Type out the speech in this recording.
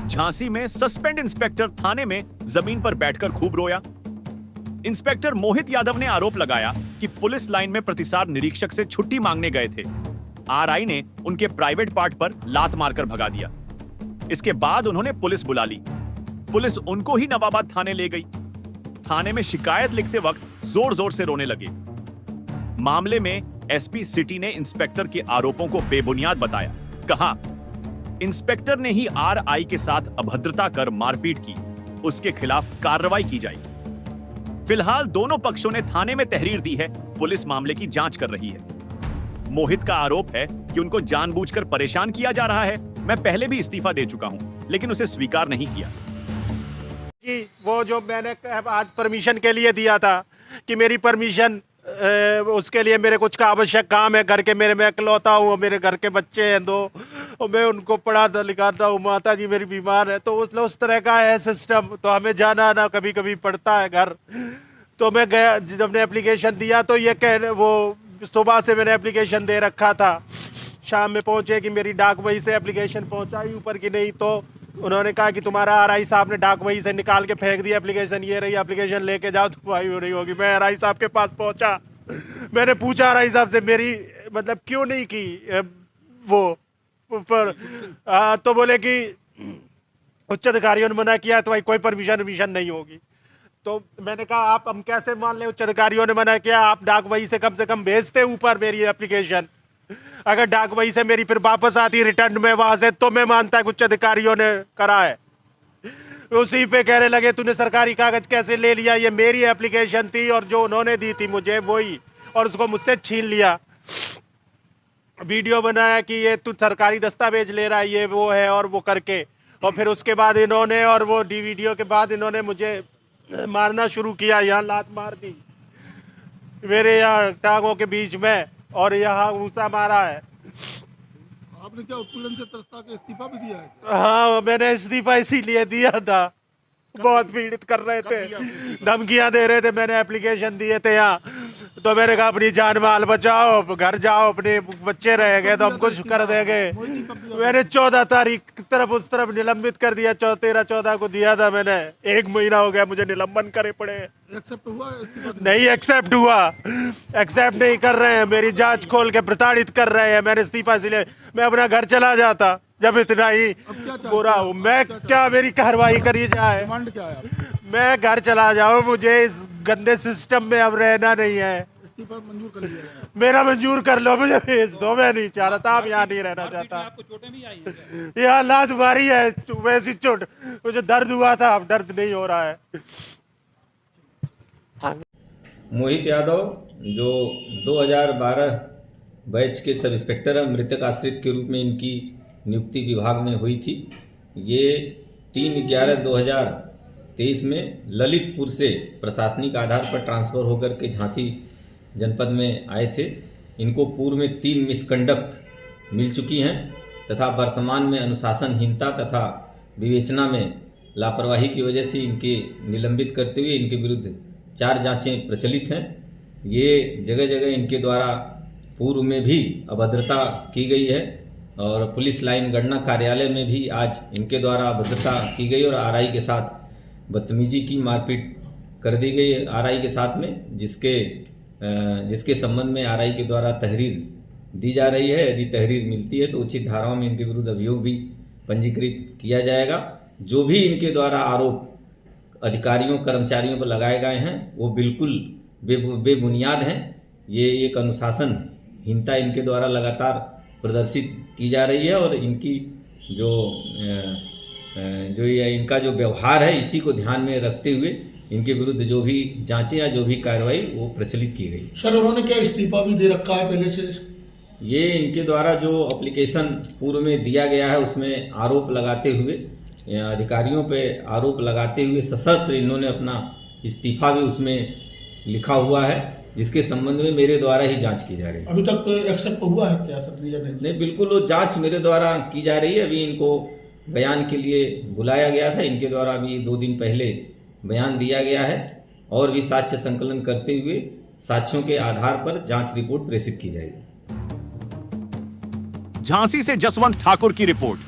झांसी में suspend inspector थाने में जमीन पर बैठकर खूब रोया। इंस्पेक्टर मोहित यादव ने आरोप लगाया कि पुलिस लाइन में प्रतिसार निरीक्षक से छुट्टी मांगने गए थे। आरआई ने उनके प्राइवेट पार्ट पर लात मारकर भगा दिया। इसके बाद उन्होंने पुलिस बुला ली। पुलिस उनको ही नवाबाद थाने ले गई। थाने में शिकायत लिखते वक्त जोर जोर से रोने लगे। मामले में एसपी सिटी ने इंस्पेक्टर के आरोपों को बेबुनियाद बताया। कहा, इंस्पेक्टर ने ही आरआई के साथ अभद्रता कर मारपीट की, उसके खिलाफ कार्रवाई की जाएगी। फिलहाल दोनों पक्षों ने थाने में तहरीर दी है। पुलिस मामले की जांच कर रही है। मोहित का आरोप है कि उनको जानबूझकर परेशान किया जा रहा है। मैं पहले भी इस्तीफा दे चुका हूं, लेकिन उसे स्वीकार नहीं किया। कि वो जो मैंने आज परमिशन के लिए दिया था कि मेरी परमिशन उसके लिए मेरे कुछ का आवश्यक काम है घर के, मेरे मैं इकलौता हूँ, मेरे घर के बच्चे हैं 2 और मैं उनको पढ़ाता लिखाता हूँ, माता जी मेरी बीमार है, तो उस तरह का है सिस्टम। तो हमें जाना आना कभी कभी पड़ता है घर। तो मैं गया, जब मैंने एप्लीकेशन दिया तो ये वो सुबह से मैंने एप्लीकेशन दे रखा था, शाम में पहुँचे कि मेरी डाक वही से एप्लीकेशन पहुँचाई ऊपर की नहीं, तो उन्होंने कहा कि तुम्हारा आरआई साहब ने डाक वही से निकाल के फेंक दिया एप्लीकेशन, ये रही एप्लीकेशन लेके जाओ, तुम्हारी हो रही होगी। मैं आरआई साहब के पास पहुंचा, मैंने पूछा आरआई साहब से मेरी मतलब क्यों नहीं की वो पर तो बोले कि उच्च अधिकारियों ने मना किया तो भाई कोई परमिशन नहीं होगी। तो मैंने कहा आप हम कैसे मान लें, उच्च अधिकारियों ने मना किया, आप डाक वही से कम भेजते ऊपर मेरी एप्लीकेशन। अगर डाक वही से मेरी फिर वापस आती रिटर्न में वहां से, तो मैं मानता कि उच्च अधिकारियों ने करा है। उसी पे कहने लगे तूने सरकारी कागज कैसे ले लिया, ये मेरी एप्लीकेशन थी और जो उन्होंने दी थी मुझे वही, और उसको मुझसे छीन लिया। वीडियो बनाया कि ये तू सरकारी दस्तावेज ले रहा है, ये वो है और वो करके, और फिर उसके बाद इन्होंने और वो वीडियो के बाद इन्होंने मुझे मारना शुरू किया। यहाँ लात मार दी मेरे यहाँ टांगों के बीच में और यहाँ ऊंचा मारा है। आपने क्या उत्पीड़न से त्रस्ता के इस्तीफा भी दिया है? हाँ, मैंने इस्तीफा इसीलिए दिया था, बहुत पीड़ित कर रहे थे, धमकियां दे रहे थे। मैंने एप्लीकेशन दिए थे यहाँ, तो मैंने कहा अपनी जान माल बचाओ, घर जाओ, अपने बच्चे रह गए तो हम कुछ कर देंगे। मैंने 14 तारीख तरफ उस तरफ निलंबित कर दिया, 13-14 को दिया था मैंने। 1 महीना हो गया मुझे निलंबन करे पड़े। एक्सेप्ट हुआ? नहीं एक्सेप्ट हुआ, एक्सेप्ट नहीं कर रहे हैं, मेरी जांच खोल के प्रताड़ित कर रहे हैं। मैंने इस्तीफा इसलिए, मैं अपना घर चला जाता जब इतना ही बुरा हूँ। मैं क्या मेरी कार्रवाई करी जाए, डिमांड क्या है? मैं घर चला जाऊँ, मुझे इस गंदे सिस्टम में अब रहना नहीं है। इस्तीफा मंजूर कर लिया है? मेरा मंजूर कर लो, मुझे भेज दो, मैं नहीं चाह रहा था, अब यहाँ नहीं रहना चाहता। आपको चोटें भी आई हैं? यहाँ लात मारी है, वैसी चोट, मुझे दर्द हुआ था, अब दर्द नहीं हो रहा है। मोहित यादव जो 2012 बैच के सब इंस्पेक्टर मृतक आश्रित के रूप में इनकी नियुक्ति विभाग में हुई थी। ये 3/11/2023 में ललितपुर से प्रशासनिक आधार पर ट्रांसफ़र होकर के झांसी जनपद में आए थे। इनको पूर्व में 3 मिसकंडक्ट मिल चुकी हैं तथा वर्तमान में अनुशासनहीनता तथा विवेचना में लापरवाही की वजह से इनके निलंबित करते हुए इनके विरुद्ध 4 जांचें प्रचलित हैं। ये जगह जगह इनके द्वारा पूर्व में भी अभद्रता की गई है और पुलिस लाइन गणना कार्यालय में भी आज इनके द्वारा अभद्रता की गई और आरआई के साथ बदतमीजी की, मारपीट कर दी गई आरआई के साथ में, जिसके संबंध में आरआई के द्वारा तहरीर दी जा रही है। यदि तहरीर मिलती है तो उचित धाराओं में इनके विरुद्ध अभियोग भी पंजीकृत किया जाएगा। जो भी इनके द्वारा आरोप अधिकारियों कर्मचारियों पर लगाए गए हैं वो बिल्कुल बेबुनियाद हैं। ये एक अनुशासनहीनता इनके द्वारा लगातार प्रदर्शित की जा रही है और इनकी इनका जो व्यवहार है इसी को ध्यान में रखते हुए इनके विरुद्ध जो भी जांचें या जो भी कार्रवाई वो प्रचलित की गई। सर उन्होंने क्या इस्तीफा भी दे रखा है पहले से? ये इनके द्वारा जो एप्लीकेशन पूर्व में दिया गया है उसमें आरोप लगाते हुए, अधिकारियों पे आरोप लगाते हुए सशस्त्र इन्होंने अपना इस्तीफा भी उसमें लिखा हुआ है, जिसके संबंध में मेरे द्वारा ही जांच की जा रही है। अभी तक एक्सेप्ट हुआ है क्या सर? नहीं, बिल्कुल वो जांच मेरे द्वारा की जा रही है। अभी इनको बयान के लिए बुलाया गया था, इनके द्वारा अभी 2 दिन पहले बयान दिया गया है और भी साक्ष्य संकलन करते हुए साक्ष्यों के आधार पर जांच रिपोर्ट प्रेषित की जाएगी। झांसी से जसवंत ठाकुर की रिपोर्ट।